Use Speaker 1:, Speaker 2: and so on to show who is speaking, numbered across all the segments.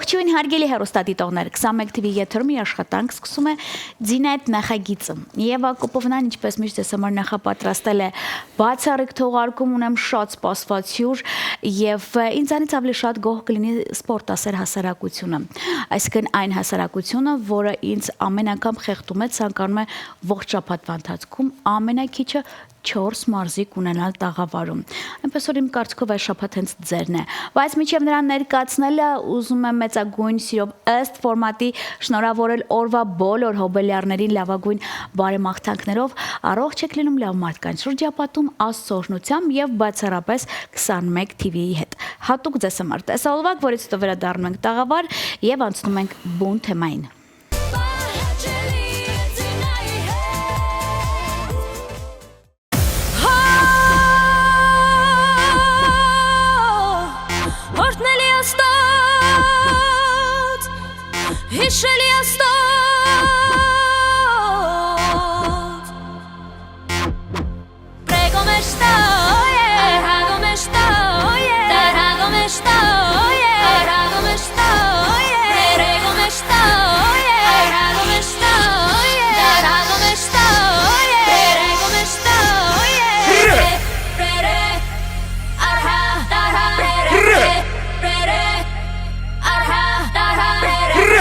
Speaker 1: Ողջույն հարգելի հեռուստադիտողներ, 21 TV եթերում աշխատանք սկսում է Ձինայդ նախագիծը։ Եվա Կոպովնան, ինչպես միշտ ես համար նախապատրաստել է բացառիկ թողարկում, ունեմ շատ սպասված հյուր եւ ինձանից ավելի շատ գոհ կլինի սպորտասեր հասարակությունը։ Այսինքն այն հասարակությունը, որը ինձ ամեն անգամ խեղդում է, ցանկանում է ողջ շաբաթվա ընթացքում ամենակիչը 4 մարզիկ ունենալ տաղավարում։ Այնպես որ իմ կարծիքով այս շաբաթ հենց ձերն է։ Բայց մինչև նրան ներկայացնելը ուզում եմ մեծագույն սիրով ըստ ֆորմատի շնորհավորել օրվա բոլոր հոբելյարներին լավագույն բարեմաղթանքներով, առողջ եք լինում, լավ մարդկանց շրջապատում, Աստծո օրհնությամբ եւ բացառապես 21 TV-ի հետ։ Հատուկ ձեզ համար տեսահոլովակ, որից հետո վերադառնում ենք տաղավար եւ անցնում ենք բուն թեմային։
Speaker 2: Հիշելի աստոտ Prego me estoy Arrago me estoy Arrago me estoy Arrago me estoy Prego me estoy Arrago me estoy Arrago me estoy Prego me estoy Prere Arha Darha Prere Prere Arha Darha Prere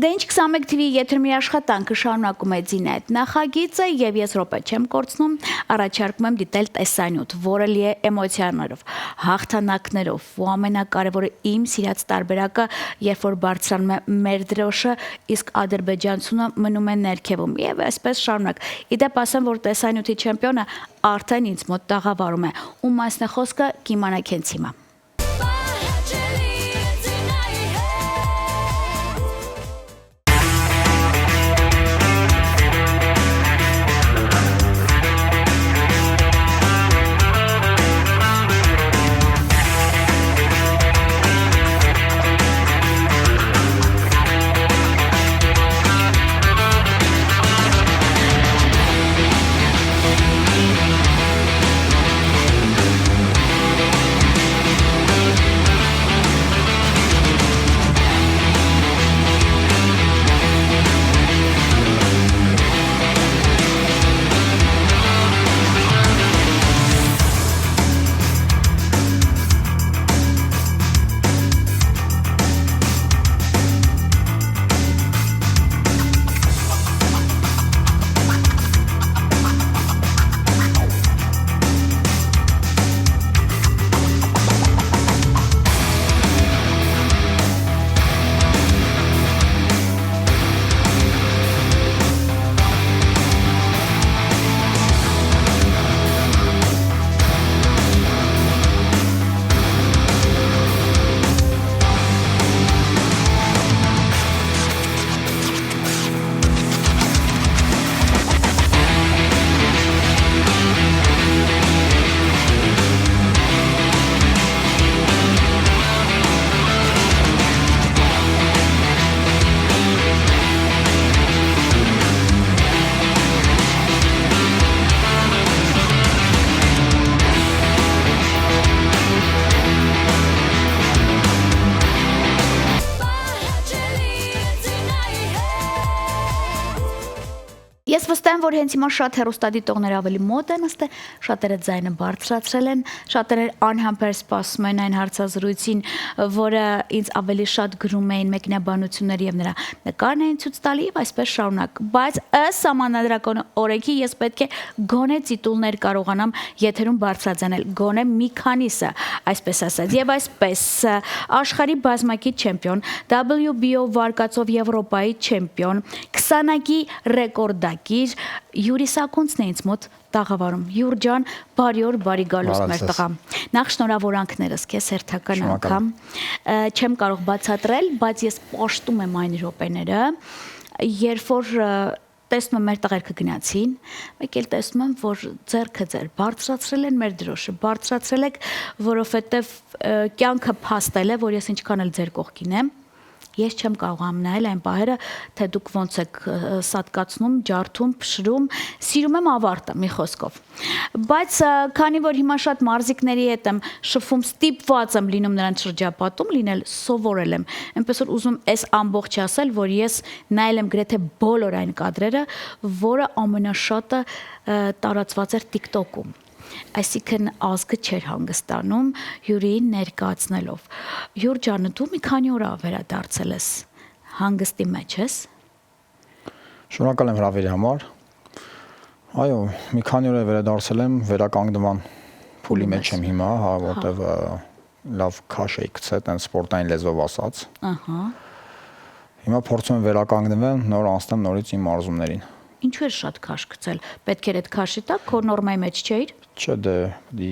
Speaker 1: Դե ինչ 21 TV եթերի աշխատանքը շարունակում է Ձինետ նախագիծը եւ ես րոպե չեմ կորցնում, առաջարկում եմ դիտել տեսանյութ, որը լի է էմոցիաներով, հաղթանակներով, ու ամենակարևորը իմ սիրած տարբերակը, երբ որ բարձրանում է մեր դրոշը, իսկ ադրբեջանցունը մնում է ներքևում եւ այսպես շարունակ։ Իդեպ ասեմ, որ տեսանյութի չեմպիոնը արդեն ինձ մոտ տաղավարում է, ու մասն է խոսքը կիմանաք հենց հիմա։ Ես վստահ եմ, որ հենց հիմա շատ հեռուստադիտողներ ավելի մոտ են ըստ է, շատերը ձայնը բարձրացրել են, շատերը անհամբեր սպասում են այն հարցազրույցին, որը ինձ ավելի շատ գրում էին մեկնաբանություններ եւ նրա նկարն էին ցույց տալի եւ այսպես շարունակ։ Բայց ըստ սահմանադրական օրենքի ես պետք է գոնե տիտուլներ կարողանամ եթերում բարձրացնել, գոնե մի քանիսը, այսպես ասած։ Եվ այսպես աշխարհի բազմակի չեմպիոն, WBO վարկածով Եվրոպայի չեմպիոն, 20-ակի ռեկորդակ Յուրի Սակունցն է ինձ մոտ տաղավարում։ Յուր ջան, բարի օր, բարի գալուստ մեր տղա։ Նախ շնորհավորանքներս քեզ հերթական անգամ։ Չեմ կարող բացատրել, բայց ես պաշտում եմ այն րոպեները, երբ որ տեսնում եմ մեր տղերքը գնացին, մեկ էլ տեսնում եմ, որ ձեռքը ձեր բարձրացրել են մեր դրոշը, բարձրացրել եք, որովհետև կյանքը փաստել է, որ ես ինչքան էլ ձեր կողքին եմ, ես չեմ կարող նայել այն պահերը, թե դուք ոնց եք սատկացնում, ջարդում, փշրում, սիրում եմ ավարտը, մի խոսքով։ Բայց քանի որ հիմա շատ մարզիկների հետ եմ շփվում, ստիպված եմ լինում նրանց շրջապատում, լինել սովորել եմ, այնպես որ ուզում այս ամբողջ ասել, որ ես նայել եմ գրեթե բոլոր այն կադրերը, որը ամենաշատը տարածված էր TikTok-ում։ Այսինքն ազգը չէր հանգստանում Յուրիին ներկայացնելով։ Յուր ջանը, դու մի քանի օր վերադարձել ես հանգստի մեջ ես։
Speaker 3: Շնորհակալ եմ հրավերի համար։ Այո, մի քանի օր վերադարձել եմ, վերականգնման փուլի մեջ եմ հիմա, հա, որտեվ լավ քաշ էի գցել, տենց սպորտային լեզվով ասած։ Ահա։ Հիմա փորձում եմ վերականգնվել, նոր անցնեմ նորից իմ մարզումներին։
Speaker 1: Ինչու էր շատ քաշ գցել։ Պետք էր այդ քաշի տակ քո նորմայի մեջ չէիր։
Speaker 3: Չէ, դե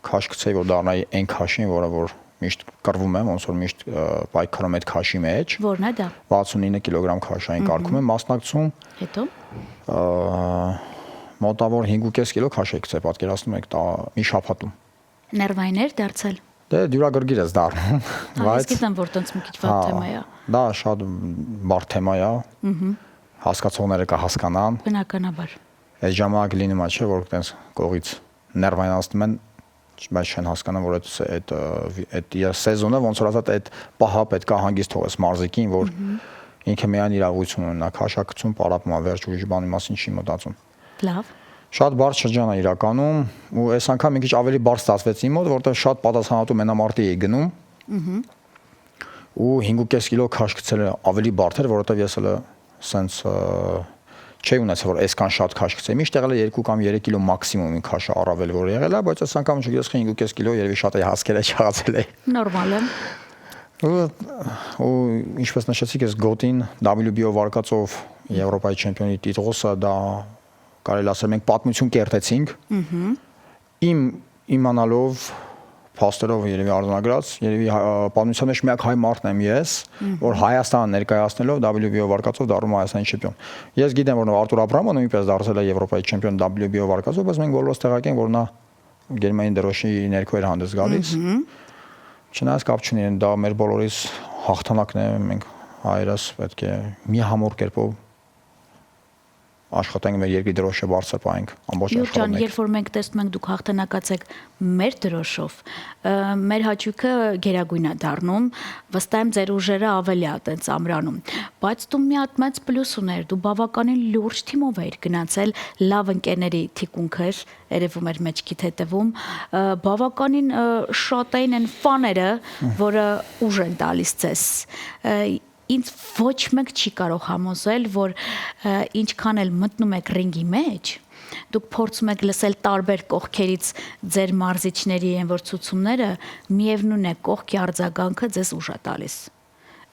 Speaker 3: քաշ գցեի, որ դառնայի այն քաշին, որը որ միշտ կռվում եմ, ոնց որ միշտ պայքարում այդ քաշի մեջ։
Speaker 1: Որն է դա։
Speaker 3: 69 կիլոգրամ քաշային կարգում եմ մասնակցում։
Speaker 1: Հետո
Speaker 3: մոտավոր 5.5 կիլո քաշ էի գցել, պատկերացնում եք, մի շաբաթում։
Speaker 1: Ներվային էր դարձել։
Speaker 3: Դե դյուրագրգիռ ես դառնում,
Speaker 1: բայց գիտեմ, որ տենց մի քիչ վատ թեմա է։
Speaker 3: Դա շատ բարդ թեմա է։ Հասկացողները կհասկանան։
Speaker 1: Բնականաբար։
Speaker 3: Այդ ժամանակ լինում է, չէ, որ տենց կողից ներվայնացնում են, բայց չեն հասկանում, որ այդ սեզոնը ոնց որ ասած այդ պահը պետք է հանգիստ թողես մարզիկին, որ ինքը միայն իրավություն ունենա, քաշակցում, պարապում, վերջ ուրիշ բանի մասին չի մտածում։
Speaker 1: Լավ։
Speaker 3: Շատ բարդ շրջան է իրականում, ու այս անգամ մի քիչ ավելի բարդ ստացվեց իմ մոտ, որտեղ շատ պատասխանատու մենամարտի էի գնում։ ու 5.5 կիլո քաշ գցելը ավելի բարդ էր, որովհետև ես հələ սենց չի ունեցել որ այսքան շատ քաշ գցեմ։ Միշտ եղել է 2 կամ 3 կիլո մաքսիմում իմ քաշը առավել որ եղել է, բայց այս անգամ չգիտես 5.5 կիլո երևի շատ է հասկել է չաղացել է։
Speaker 1: Նորմալ է։
Speaker 3: Ու ինչպես նշեցիք, ես գոտին WBO վարկածով Եվրոպայի չեմպիոնի տիտղոսը դա կարելի ասել մենք պատմություն կերտեցինք։ Իմ իմանալով փաստերով երևի արձանագրած, երևի պատմության մեջ միակ հայ մարդն եմ ես, որ Հայաստան ներկայացնելով WBO վարկածով դառնում է Հայաստանի չեմպիոն։ Ես գիտեմ, որ Արտուր Աբրամը նույնպես դարձել է Եվրոպայի չեմպիոն WBO վարկածով, բայց մենք բոլորս տեղյակ ենք, որ նա Գերմանիայի դրոշի ներքո էր հանդես գալիս։ Չնայած կապ չունի, դա մեր բոլորիս հաղթանակն է, մենք հայերս պետք է մի համոր կերպով աշխատենք մեր երկրի դրոշը բարձր պահենք ամբողջ
Speaker 1: աշխարհում։ Երբ որ մենք տեսնում ենք դուք հաղթանակացեք մեր դրոշով, մեր հաճույքը գերագույն է դառնում, վստահ եմ ձեր ուժերը ավելի է այդպես ամրանում։ Բայց դու մի հատ մեծ պլյուս ուներ, դու բավականին լուրջ թիմով էիր գնացել, լավ ընկերների թիկունք էր, երևում էր մեջքիդ հետևում, բավականին շատ էին այն ֆաները, որը ուժ են տալիս ձեզ։ Ինձ ոչ մեկ չի կարող համոզել, որ ինչքան էլ մտնում եք ռինգի մեջ, դուք փորձում եք լսել տարբեր կողքերից ձեր մարզիչների են որ ցուցումները, միևնույն է կողքի արձագանքը ձեզ ուժ է տալիս։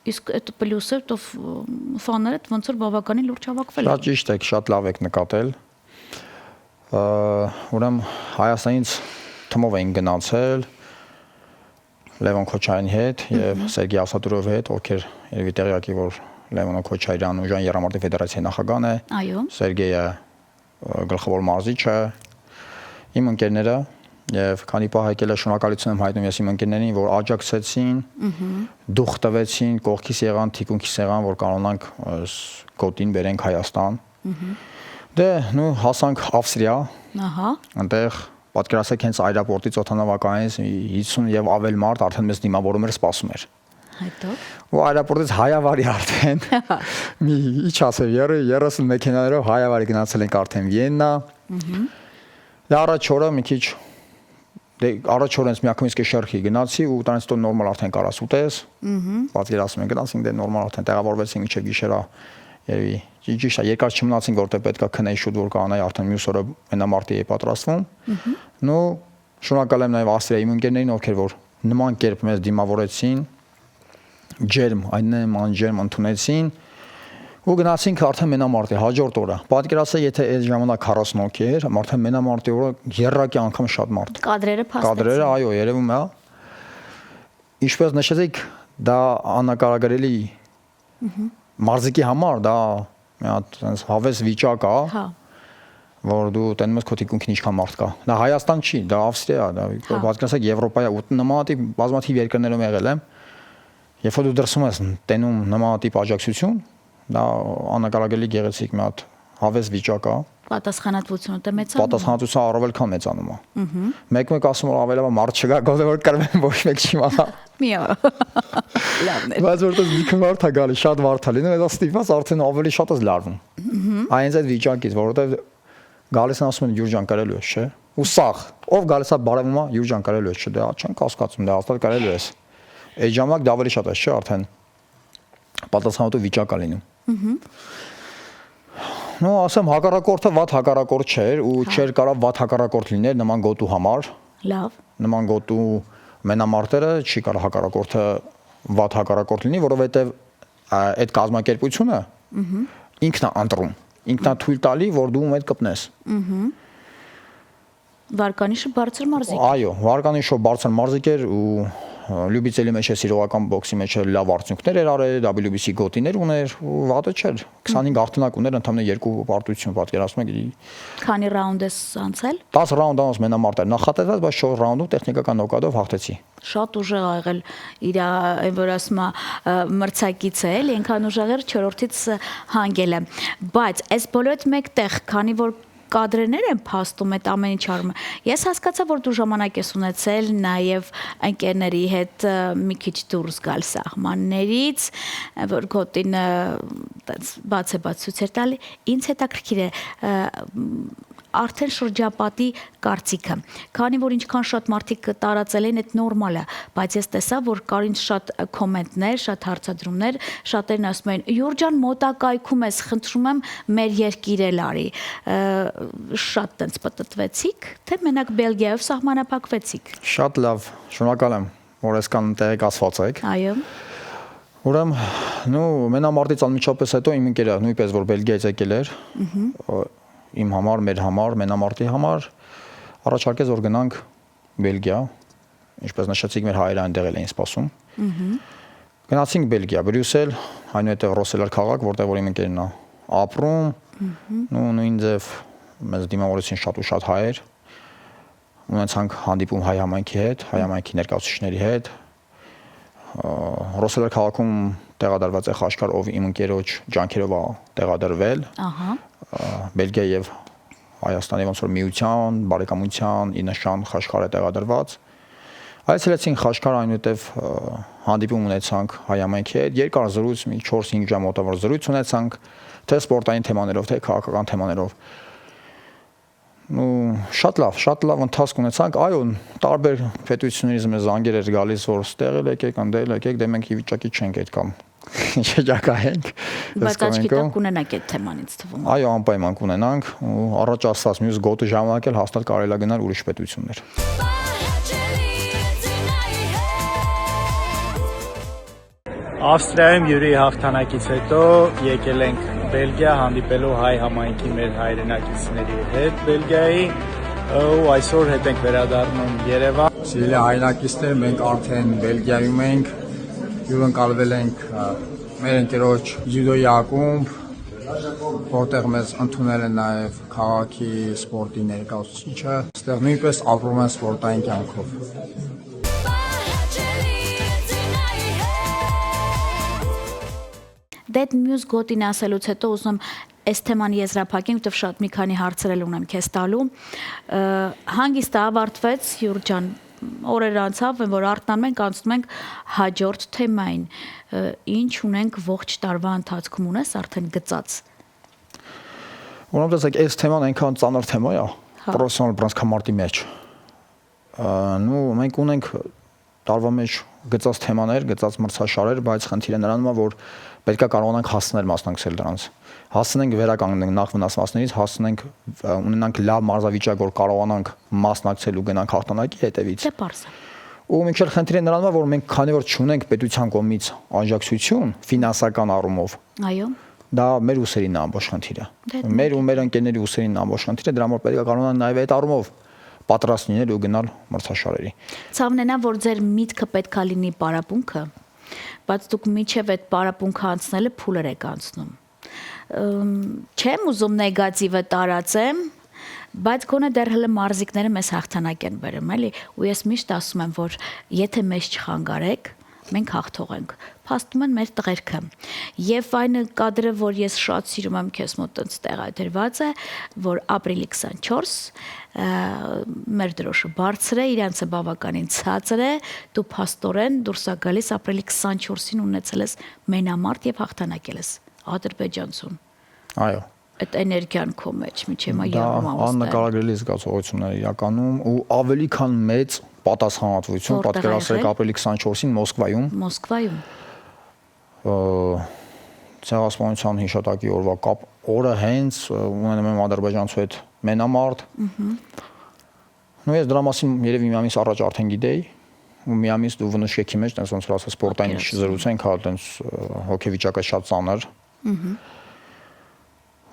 Speaker 1: Իսկ այդ պլյուսը ֆաները ոնց որ բավականին լուրջ հավաքվել են։
Speaker 3: Շատ ճիշտ եք, շատ լավ եք նկատել։ Ուրեմն Հայաստանից թմով էին գնացել Լևոն Քոչարյանի հետ եւ Սերգեյ Ասատուրովի հետ, ովքեր երևի տեղյակի որ Լևոն Քոչարյանը ուժային եռամարտի ֆեդերացիայի նախագահն է։
Speaker 1: Այո։
Speaker 3: Սերգեյը գլխավոր մարզիչը, իմ ընկերները եւ քանի պահ եկել է շնորհակալություն եմ հայտնում ես իմ ընկերներին, որ աջակցեցին, դուխ տվեցին, կողքից եղան, թիկունքից եղան, որ կարողանանք գոտին բերենք Հայաստան։ Դե նու հասանք Ավստրիա։ Ահա։ Այնտեղ պատկերացեք հենց այրապորտից օդանավակայանից 50 եւ ավել մարդ արդեն մեզ դիմավորում էր, սպասում էր։
Speaker 1: Հետո։
Speaker 3: Ու այրապորտից հայավարի արդեն մի ինչ ասեմ 30 մեքենաներով հայավարի գնացել ենք արդեն Վիեննա։ Դե առաջ օրը մի քիչ դե առաջ օրը ինձ միակումից կշերխի գնացի ու տանից տո նորմալ արդեն կարաս ուտես։ Պատկերացնում ենք գնացինք դե նորմալ արդեն տեղավորվեցինք մինչև գիշերա երևի ճիշտ է երկար չմնացինք որտեղ պետքա քնեի շուտ որ կանայի արդեն մյուս օրը մենամարտի է պատրաստվում։ Նու շնորհակալ եմ նաև Ավստրիայի ընկերներին ովքեր որ նման կերպ մեզ դիմավորեցին ջերմ այնն անջերմ ընդունեցին ու գնացինք արդեն մենամարտի հաջորդ օրը պատկերացրեք եթե այս ժամանակ 40 հոգի էր արդեն մենամարտի օրը երրակի անգամ շատ մարդ
Speaker 1: կադրերը փաստեցին
Speaker 3: կադրերը այո երևում է ինչպես նշեցիք դա անակարագրելի մարզիկի համար դա մի հատ այնպես հավես վիճակ է հա որ դու տենում ես քո թիկունքին ինչքան մարդ կա դա Հայաստան չի դա Ավստրիա դա պատկերացրեք Եվրոպայա ու նմանատիպ բազմաթիվ երկրներում եղել եմ երբ որ դու դրսում ես տենում նմանատիպ աջակցություն դա անակարագրելի գեղեցիկ մի հատ հավես վիճակ է
Speaker 1: պատասխանատվությունը դե մեծանում
Speaker 3: պատասխանատվությունը առավել քան մեծանում է մեկ ասում որ ավելավա մարդ չկա գոնե որ կրվեն ոչ մեկ չիմանա
Speaker 1: միա լավն է
Speaker 3: բայց որտեղ մի քիչ մարդ է գալի շատ մարդ է լինում դա ստիպված արդեն ավելի շատ է լարվում այնց այդ վիճակից որովհետև գալիս են ասում են Յուր ջան կարելու է չէ ու սաղ ով գալիս է բարևում է Յուր ջան կարելու է չէ դա չեն կասկածում դա հաստատ կարելու է այդ ժամանակ դա ավելի շատ է չէ արդեն պատասխանատու վիճակ է լինում նո ասեմ հակառակորդը վատ հակառակորդ չէր ու չէր կարող վատ հակառակորդ լիներ նման գոտու համար
Speaker 1: լավ
Speaker 3: նման գոտու մենամարտերը չի կարող հակառակորդը վատ հակառակորդ լինի որովհետև այդ կազմակերպությունը ինքն է ընտրում ինքն է թույլ տալի որ դու ում հետ կպնես
Speaker 1: Վարկանիշը բարձր մարզիկ
Speaker 3: այո վարկանիշը բարձր մարզիկ էր ու Լյուբիցելի մեջ է սիրողական բոքսի մեջ լավ արդյունքներ էր արել, WBC գոտիներ ուներ ու վատը չէր։ 25 արտոնակ ուներ, ընդամենը 2 պարտություն պատկերացնում եք։
Speaker 1: Քանի ռաունդ ես անցել։
Speaker 3: 10 ռաունդ անց մենամարտ էր նախատեսված, բայց 4 ռաունդում տեխնիկական նոկաուտով հաղթեցի։
Speaker 1: Շատ ուժեղ ա եղել իր այն որ ասում է մրցակից է, էլի, այնքան ուժեղ էր 4-ից հանգել է։ Բայց այս բոլորից մեկտեղ, քանի որ կադրեր են փաստում այդ ամեն ինչ արում։ Ես հասկացա, որ դու ժամանակ ես ունեցել նաև ընկերների հետ մի քիչ դուրս գալ սահմաններից, որ գոտին բաց ցույց էր տալի։ Ինձ հետաքրքիր է արդեն շրջապատի կարծիքը։ Քանի որ ինչքան շատ մարդիկ տարածել են, այդ նորմալ է, բայց ես տեսա, որ կար ինձ շատ կոմենտներ, շատ հարցադրումներ, շատերն ասում են՝ «Յուրջան, մոտակայքում ես, խնդրում եմ, մեր երկիր էլ արի»։ Շատ տենց պատտվեցիք, թե մենակ Բելգիայով սահմանափակվեցիք։
Speaker 3: Շատ լավ, շնորհակալ եմ, որ այսքան տեղեկացված եք։
Speaker 1: Այո։
Speaker 3: Ուրեմն, մենամարտից անմիջապես հետո իմ ընկերը նույնպես որ Բելգիայից եկել էր, իմ համար, մեր համար, մենամարտի համար առաջարկեց որ գնանք Բելգիա, ինչպես նշեցիք մեր հայերը այնտեղ էին սպասում։ Գնացինք Բելգիա, Բրյուսել, այնուհետև Ռոսելար քաղաք, որտեղ որ իմ ընկերն է ապրում, նույն ձև մեզ դիմավորեցին շատ ու շատ հայեր, ունեցանք հանդիպում հայ համայնքի հետ, հայ համայնքի ներկայացուցիչների հետ։ Ռոսելար քաղաքում տեղադրված է խաշկար, ով իմ ընկերոջ ջանքերով է տեղադրվել։ Բելգիայի եւ Հայաստանի ոնց որ միության, բարեկամության ի նշան խաշկար է տեղադրված։ Այցելեցինք խաշկար, այնուհետև հանդիպում ունեցանք հայ համայնքի հետ, երկար զրույց, մի 4-5 ժամ մոտավոր զրույց ունեցանք, թե սպորտային թեմաներով, թե քաղաքական թեմաներով։ Շատ լավ ընթացք ունեցանք, այո, տարբեր պետություններից մեզ զանգեր էր գալիս, որ ստեղ եկեք, ընդել եկեք, դե մենք ի վիճակի չենք այդքան շրջակայենք։
Speaker 1: Բայց աչքի տակ կունենաք այդ թեմանից թվում։
Speaker 3: Այո, անպայման կունենանք, ու առաջ ասած մյուս գոտը ժամանակել հաստատ կարելի է գնալ ուրիշ պետություններ։
Speaker 4: Ավստրիայում յուրի հաղթանակից հետո եկել ենք Բելգիա հանդիպելու հայ համայնքի մեր հայրենակիցների հետ Բելգիայի ու այսօր հետ ենք վերադառնում Երևան։
Speaker 3: Սիրելի հայրենակիցներ, մենք արդեն Բելգիայում ենք, հյուրընկալվել ենք մեր ընկերոջ ջյուդոյի ակումբ, որտեղ մեզ ընդունել են նաև քաղաքի սպորտի ներկայացուցիչը, այստեղ նույնպես ապրում են սպորտային կյանքով։
Speaker 1: Դե մյուս գոտին ասելուց հետո ուզում այս թեման եզրափակենք, որտեղ շատ մի քանի հարցեր ունեմ քեզ տալու։ Հանգիստ ավարտվեց Յուրջան, օրեր անցավ, որ արտանում ենք, անցնում ենք հաջորդ թեմային։ Ինչ ունենք ողջ տարվա ընթացքում ունես արդեն գծած։
Speaker 3: Ուրեմն տեսեք, այս թեման այնքան ծանր թեմա է, պրոֆեսիոնալ բռնցքամարտի մեջ։ Մենք ունենք տարվա մեջ գծած թեմաներ, գծած մրցաշարեր, բայց խնդիրը նրանում է, որ պետք է կարողանանք հասնել մասնակցել դրանց։ Հասնենք վերականգնենք նախ վնասվածներից, հասնենք ունենանք լավ մարզավիճակ, որ կարողանանք մասնակցել ու գնանք հաղթանակի հետևից։
Speaker 1: Դե պարզ է։
Speaker 3: Ու մինչև խնդիրը նրանում է, որ մենք քանի որ չունենք պետության կողմից աջակցություն ֆինանսական առումով։
Speaker 1: Այո։
Speaker 3: Դա մեր ուսերին է ամբողջ խնդիրը։ Մեր ու մեր ընկերների ուսերին է ամբողջ խնդիրը, դրա համար պետք է կարողանանք նաև այդ առումով պատրաստ լինել ու գնալ մրցաշարերի։
Speaker 1: Ցավն է, որ ձեր միտքը պետքա լինի պարապմունքը, բայց դուք միջև այդ պարապմունքը անցնելը փուլեր եք անցնում։ Չեմ ուզում նեգատիվը տարածեմ, բայց գոնե դեռ հələ մարզիկները մեզ հաղթանակ են բերում, էլի, ու ես միշտ ասում եմ, որ եթե մեզ չխանգարեք, մենք հաղթող ենք, փաստում են մեր տղերքը։ Եվ այն կադրը, որ ես շատ սիրում եմ քեզ մոտ տենց տեղադրված է, որ ապրիլի 24 մեր դրոշը բարձր է, իրանցը բավականին ցածր է, դու փաստորեն դուրս ա գալիս ապրիլի 24-ին ունեցել ես մենամարտ եւ հաղթանակել ես Ադրբեջանցուն։
Speaker 3: Այո։
Speaker 1: Այդ էներգիան քո մեջ միջի մա յառում
Speaker 3: Դա աննկարագրելի զգացողություններ իրականում ու ավելի քան մեծ պատասխանատվություն, պատկերացրեք ապրիլի 24-ին Մոսկվայում։ Ցեղասպանության հիշատակի օրվա օրը հենց ունենում եմ ադրբեջանցու հետ մենամարտ։ Ես դրա մասին երևի մի ամիս առաջ արդեն գիտեի, ու մի ամիս դու վնշեքի մեջ, տենց ոնց որ ասած սպորտային զրուցենք, հա տենց հոգեվիճակը շատ ծանր։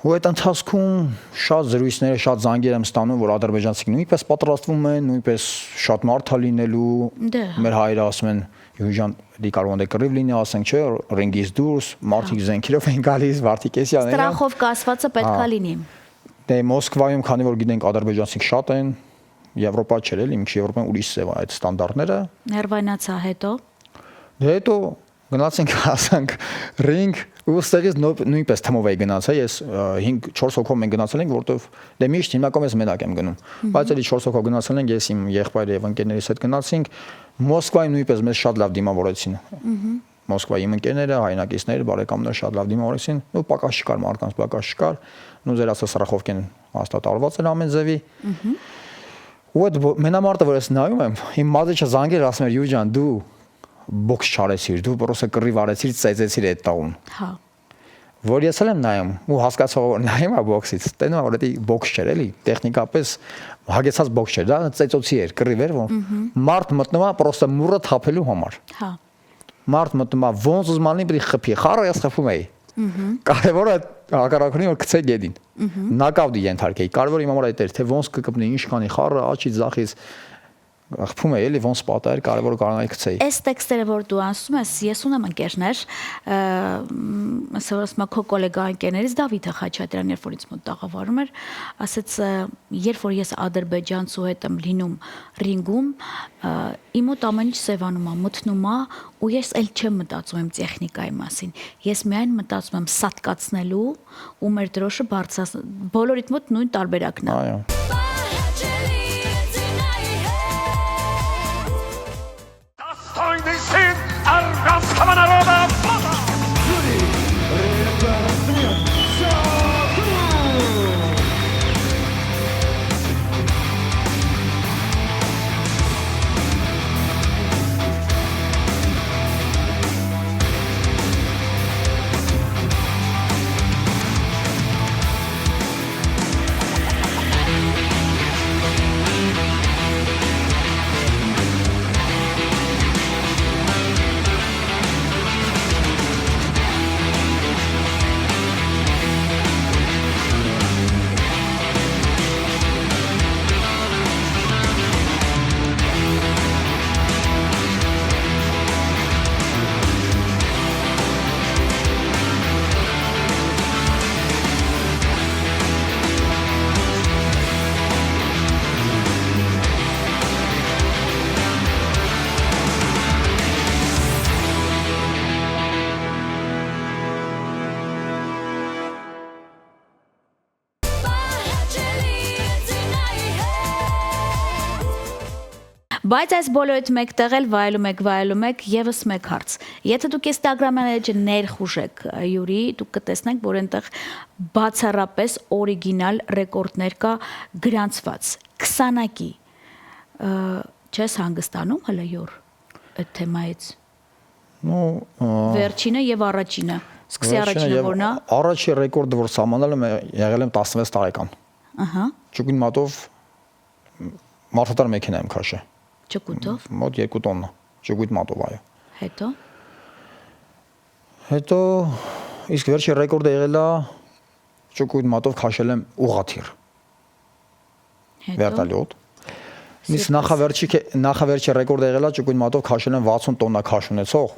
Speaker 3: Ու այդ ընթացքում շատ զրույցներ, շատ զանգեր եմ ստանում, որ ադրբեջանցիք նույնպես պատրաստվում են, նույնպես շատ մարդ է լինելու։ Մեր հայերը ասում են, Յուրջան, դի կարող է կռիվ լինի, ասենք, չէ, ռինգից դուրս, մարդիկ զենքերով են գալիս, Վարդիկեսյանները։
Speaker 1: Ստրախով կասվածը պետքա լինի։
Speaker 3: Դե Մոսկվայում, քանի որ գիտենք ադրբեջանցիք շատ են, Եվրոպա չէ, էլի, ինչ Եվրոպան ուրիշ սև է այդ ստանդարտները։
Speaker 1: Ներվայնացա հետո։
Speaker 3: Դե հետո գնացինք հասանք ռինգ ու ստեղից նույնպես թմով էի գնացել, ես 5-4 հոգով մենք գնացել ենք, որովհետև դե միշտ հիմնականում ես մենակ եմ գնում, բայց էլի 4 հոգով գնացել ենք, ես իմ եղբայրը եւ ընկերներիս հետ գնացինք, Մոսկվայում նույնպես մեզ շատ լավ դիմավորեցին։ Մոսկվայի իմ ընկերները, հայրենակիցները, բարեկամները շատ լավ դիմավորեցին, ու պակաս չկար մարդկանց, պակաս չկար, նու ձեր ասած սրախովկեն հաստատարված էր ամեն ձևի։ Ու այդ մենամարտը, որ ես նայում եմ, իմ մազիչը զանգեր ասում էր՝ «Յուր ջան, դու բոքս չարեցիր, դու պրոսը կռիվ արեցիր, ծեծեցիր այդ տաղուն»։
Speaker 1: Հա։
Speaker 3: Որ ես էլ եմ նայում ու հասկացող որ նայում եմ բոքսից, տենում եմ որ դա բոքս չէր էլի, տեխնիկապես հագեցած բոքս չէր, դա ծեծոցի էր, կռիվ էր, որ մարդ մտնում է պրոստը մուրը թափելու համար։
Speaker 1: Հա։
Speaker 3: Մարդ մտնում է ոնց ուզմանին պիտի խփի, խառը ես խփում էի։ Կարևորը հակառակորին որ գցե գեդին։ Նոկաուտի ենթարկեի։ Կարևորը իմ համար այդ էր, թե ոնց կկպնի, ինչքանի խառը, աչից, ձախից խփում էի էլի ոնց պատահեր, կարևորը կարողանայի գցեի։
Speaker 1: Այս տեքստերը որ դու ասում ես, ես ունեմ ընկերներ, ասում քո գոլեգա ընկերներից Դավիթը Խաչատրյան, երբ որ ինձ մոտ տաղավարում էր, ասաց, երբ որ ես ադրբեջանցու հետ եմ լինում ռինգում, իմ մոտ ամեն ինչ սևանում է, մթնում է, ու ես էլ չեմ մտածում եմ տեխնիկայի մասին։ Ես միայն մտածում եմ սատկացնելու ու մեր դրոշը բարձրացնել։ Բոլորիդ մոտ նույն տարբերակն է։
Speaker 3: Այո։
Speaker 1: Բայց այս բոլորիդ մեկտեղ էլ վայելում եք եւս մեկ հարց։ Եթե դուք Instagram-ը ներխուժեք Յուրի, դուք կտեսնեք, որ այնտեղ բացառապես օրիգինալ ռեկորդներ կա գրանցված 20-ակի։ Չես հանգստանում հələ Յուր այդ թեմայից։
Speaker 3: Ну,
Speaker 1: վերջինը եւ առաջինը։ Սկսի առաջինը որն է։
Speaker 3: Առաջի ռեկորդը որ սահմանել եմ եղել եմ 16 տարեկան։
Speaker 1: Ահա։
Speaker 3: Ճուկին մատով մարդատար մեքենա եմ քաշել։
Speaker 1: Ճկուտով։
Speaker 3: Մոտ 2 տոննա։ Ճուկույտ մատով այո։ Հետո իսկ վերջի ռեկորդը եղել է ճուկույտ մատով քաշել եմ ուղղաթիռ։ Վերտալյոտ։ Իսկ նախավերջի ռեկորդը եղել է ճուկույտ մատով քաշել եմ 60 տոննա քաշ ունեցող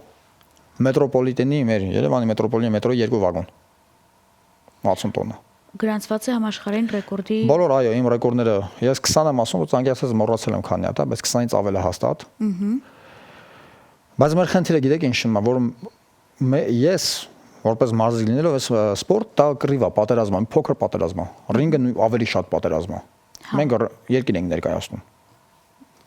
Speaker 3: մետրոպոլիտենի մեր Երևանի մետրոպոլիտենի մետրոյի 2 վագոն։ 60 տոննա։
Speaker 1: Գրանցված է համաշխարհային ռեկորդի։
Speaker 3: Բոլոր այո, իմ ռեկորդները, ես 20 եմ ասում, որ ցանկացած մոռացել եմ քանի հատ, բայց 20-ից ավել է հաստատ։ Բայց մեր խնդիրը գիտեք ինչն է, որ ես որպես մարզիկ լինելով այս սպորտ դա կռիվ է, պատերազմ է, փոքր պատերազմ է։ Ռինգը ավելի շատ պատերազմ է։ Մենք երկին ենք ներկայացնում։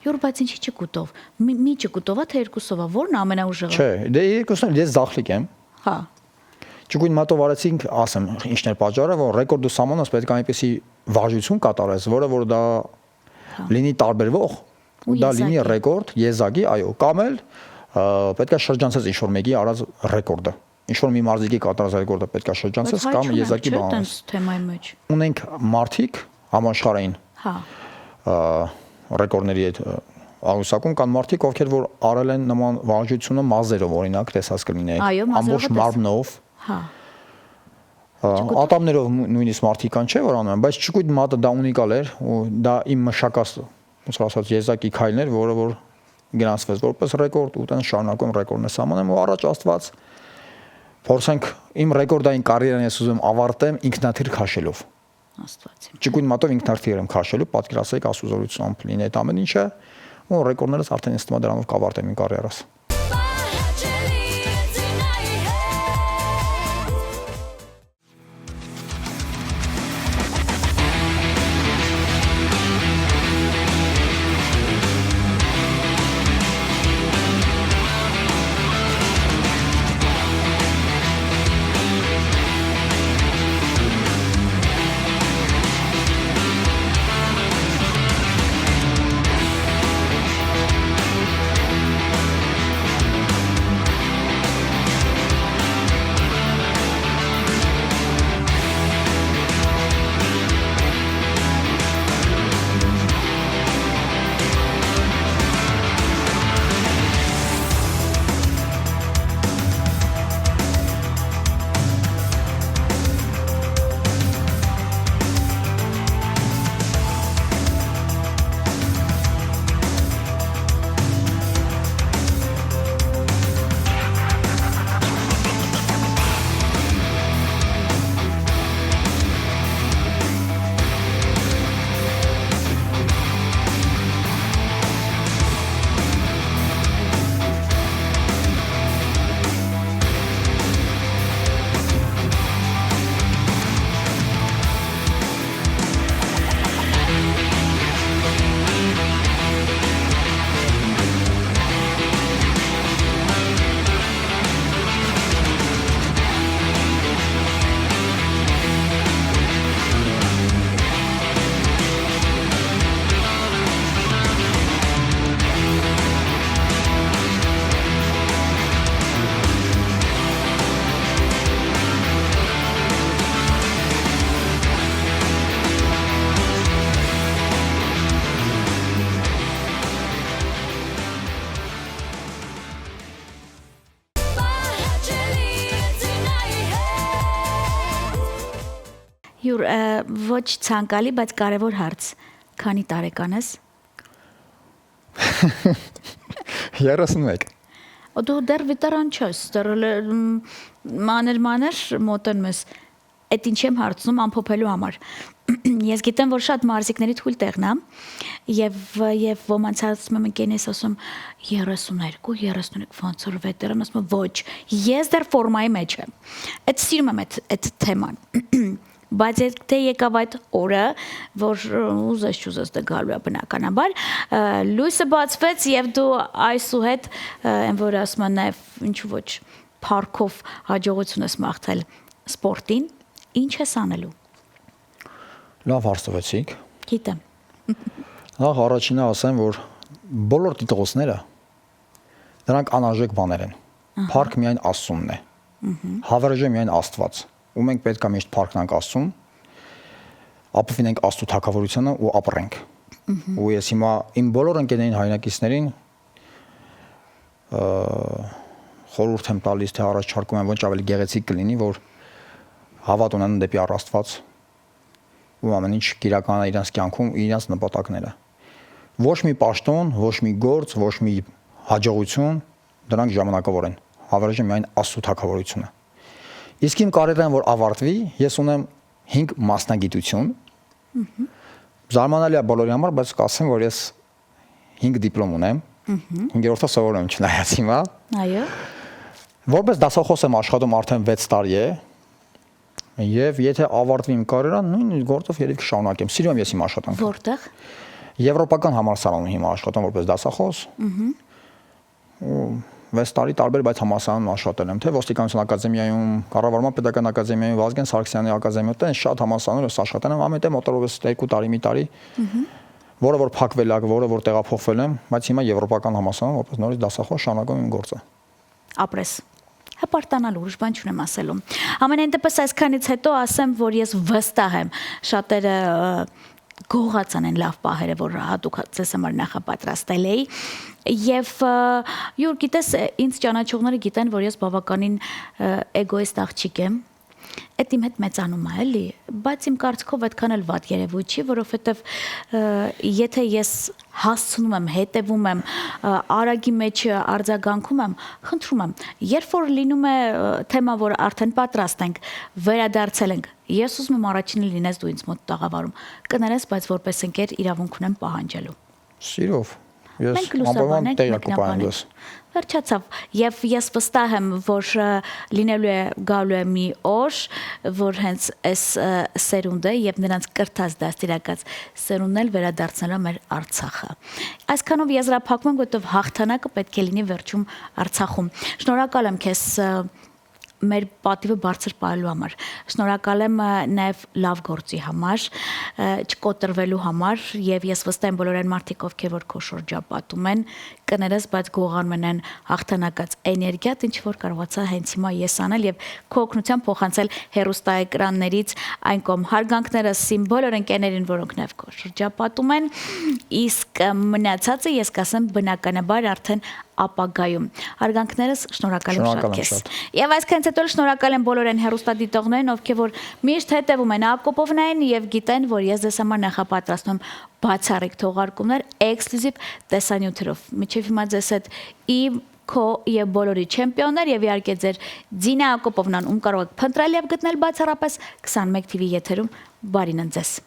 Speaker 1: Յուր, բայց ինչի ճկուտով։ Մի ճկուտով է թե երկուսով է, որն է ամենաուժեղը։
Speaker 3: Չէ, դե երկուսն ես զախլիկ եմ։
Speaker 1: Հա։
Speaker 3: Ճուկույտ մատով արեցինք, ասեմ, ինչն էր պատճառը, որ ռեկորդը սահմանած պետք է այնպեսի վարժություն կատարես, որը դա լինի տարբերվող, ու դա լինի ռեկորդ, եզակի, այո, կամ էլ պետք է շրջանցես ինչ-որ մեկի արած ռեկորդը։ Ինչ-որ մի մարզիկի կատարած ռեկորդը պետք է շրջանցես կամ եզակի բանանես։
Speaker 1: Թեմայի մեջ։
Speaker 3: Ունենք մարդիկ համաշխարհային։
Speaker 1: Հա։
Speaker 3: Ռեկորդների հետ աղյուսակում կան մարդիկ, ովքեր որ արել են նման վարժությունը մազերով, օրինակ, տեսած կլինեք, ամբողջ մարմնով։
Speaker 1: Հա։
Speaker 3: Ատամներով նույնիսկ մարդիկ կան, չէ՞ որ անում են, բայց ճկույտ մատը դա ունիկալ էր ու դա իմ մշակած, ոնց որ ասած, եզակի քայլն էր, որը որ գրանցվեց որպես ռեկորդ ու տեն շարունակում ռեկորդներ սահմանեմ ու առաջ Աստված փորձենք իմ ռեկորդային կարիերան ես ուզում ավարտեմ ինքնաթիռ քաշելով։
Speaker 1: Աստված իմ։
Speaker 3: Ճկույտ մատով ինքնաթիռ եմ քաշելու, պատկերացրեք ասուզորությամբ լինի այդ ամեն ինչը ու ռեկորդներս արդեն ինձ թվում է դրանով կավարտեմ իմ կարիերաս։
Speaker 1: Յուր ոչ ցանկալի, բայց կարևոր հարց։ Քանի տարեկան ես։
Speaker 3: 31։
Speaker 1: Դու դեռ վետարան չես, դեռ մանր մոտենում ես։ Այդ ինչ եմ հարցնում ամփոփելու համար։ Ես գիտեմ, որ շատ մարզիկների թույլ տեղն է, եւ ոմանց ասում եմ ընկերներս ասում 32-33 ոնց որ վետերան ասում ոչ, ես դեռ ֆորմայի մեջ եմ։ Այդ սիրում եմ այդ թեման։ Բայց եթե եկավ այդ օրը, որ ուզես դե գալու է բնականաբար, լույսը բացվեց եւ դու այսուհետ այն որ ասում են նաեւ ինչու ոչ парքով հաջողություն ես մաղթել սպորտին, ինչ ես անելու։
Speaker 3: Լավ հարց տվեցիք։
Speaker 1: Գիտեմ։
Speaker 3: Նախ առաջինը ասեմ, որ բոլոր տիտղոսները դրանք անարժեք բաներ են։ Փառք միայն Աստծունն է։ Հավերժը միայն Աստված։ Ու մենք պետք է միշտ փառքնանք Աստծուն, ապավինենք Աստծո թագավորությանը ու ապրենք։ Ու ես հիմա իմ բոլոր ընկերներին հայրենակիցներին խորհուրդ եմ տալիս, թե առաջարկում եմ ոչ ավելի գեղեցիկ կլինի, որ հավատ ունենան դեպի Աստված ու ամեն ինչ կիրականանա իրենց կյանքում իրենց նպատակները։ Ոչ մի պաշտոն, ոչ մի գործ, ոչ մի հաջողություն դրանք ժամանակավոր են։ Հավերժը միայն Աստծո թագավորությունը։ Իսկ իմ կարիերան որ ավարտվի, ես ունեմ 5 մասնագիտություն։ Զարմանալի է բոլորի համար, բայց կասեմ, որ ես 5 դիպլոմ ունեմ։ 5-րդը սովորում եմ չնայած հիմա։
Speaker 1: Այո։
Speaker 3: Որպես դասախոս եմ աշխատում արդեն 6 տարի է։ Եվ եթե ավարտվի իմ կարիերան, նույն գործով երբ կշարունակեմ։ Սիրում եմ ես իմ աշխատանքը։
Speaker 1: Որտեղ։
Speaker 3: Եվրոպական համալսարանում հիմա աշխատում որպես դասախոս։ 6 տարի տարբեր բայց համալսարանում աշխատել եմ, թե Ոստիկանության ակադեմիայում, Կառավարման պետական ակադեմիայում, Վազգեն Սարգսյանի ակադեմիայում, տեն շատ համալսարաններով աշխատել եմ, ամեն տեղ մոտավորապես 2 տարի, մի տարի, որը որ փակվել է, որը որ տեղափոխվել եմ, բայց հիմա Եվրոպական համալսարանում որպես նորից դասախոս շարունակում եմ գործը։
Speaker 1: Ապրես։ Հպարտանալու ուրիշ բան չունեմ ասելու։ Ամենայն դեպս այսքանից հետո ասեմ, որ ես վստահ եմ, շատերը գողացան են լավ պահերը, որ հատուկ ձեզ համար նախապատրաստել էի եւ յուր գիտես ինձ ճանաչողները գիտեն, որ ես բավականին էգոիստ աղջիկ եմ։ Այդ իմ հետ մեծանում է, էլի, բայց իմ կարծիքով այդքան էլ վատ երևույթ չի, որովհետև եթե ես հասցնում եմ, հետևում եմ, արագի մեջ արձագանքում եմ, խնդրում եմ, երբ որ լինում է թեմա, որ արդեն պատրաստ ենք, վերադարձել ենք, ես ուզում եմ առաջինը լինես դու ինձ մոտ տաղավարում, կներես, բայց որպես ընկեր իրավունք ունեմ պահանջելու։
Speaker 3: Սիրով։
Speaker 1: Մենք լուսաբանենք, մեկնաբանենք։ Վերջացավ, եւ ես վստահ եմ, որ լինելու է գալու է մի օր, որ հենց այս սերունդը եւ նրանց կրթած դաստիարակած սերունդն էլ վերադարձնելու է մեր Արցախը։ Այսքանով եզրափակում եմ, որովհետեւ հաղթանակը պետք է լինի վերջում Արցախում։ Շնորհակալ եմ քեզ մեր պատիվը բարձր պահելու համար։ Շնորհակալ եմ նաև լավ գործի համար, չկոտրվելու համար եւ ես վստահ եմ բոլոր այն մարդիկ, ովքեր որ քո շրջապատում են, կներես, բայց գողանում են հաղթանակած էներգիա, ինչ որ կարողացա հենց հիմա ես անել եւ քո օգնությամբ փոխանցել հեռուստաէկրաններից այն կողմ հարգանքներս իմ բոլոր ընկերներին, որոնք նաև քո շրջապատում են, իսկ մնացածը ես կասեմ բնականաբար արդեն ապագայում։ Հարգանքներս շնորհակալ եմ շատ քեզ։ Եվ այսքանից հետո շնորհակալ եմ բոլոր այն հեռուստադիտողներին, ովքեր որ միշտ հետևում են Ակոպովնային եւ գիտեն, որ ես դες համար նախապատրաստում եմ բացառիկ թողարկումներ էքսկլյուզիվ տեսանյութերով։ Միջև հիմա ձեզ հետ իմ քո եւ բոլորի չեմպիոններ եւ իհարկե ձեր Դինա Ակոպովնան, ում կարող եք փնտրել եւ գտնել բացառապես 21 TV եթերում։ Բարին ընձեզ։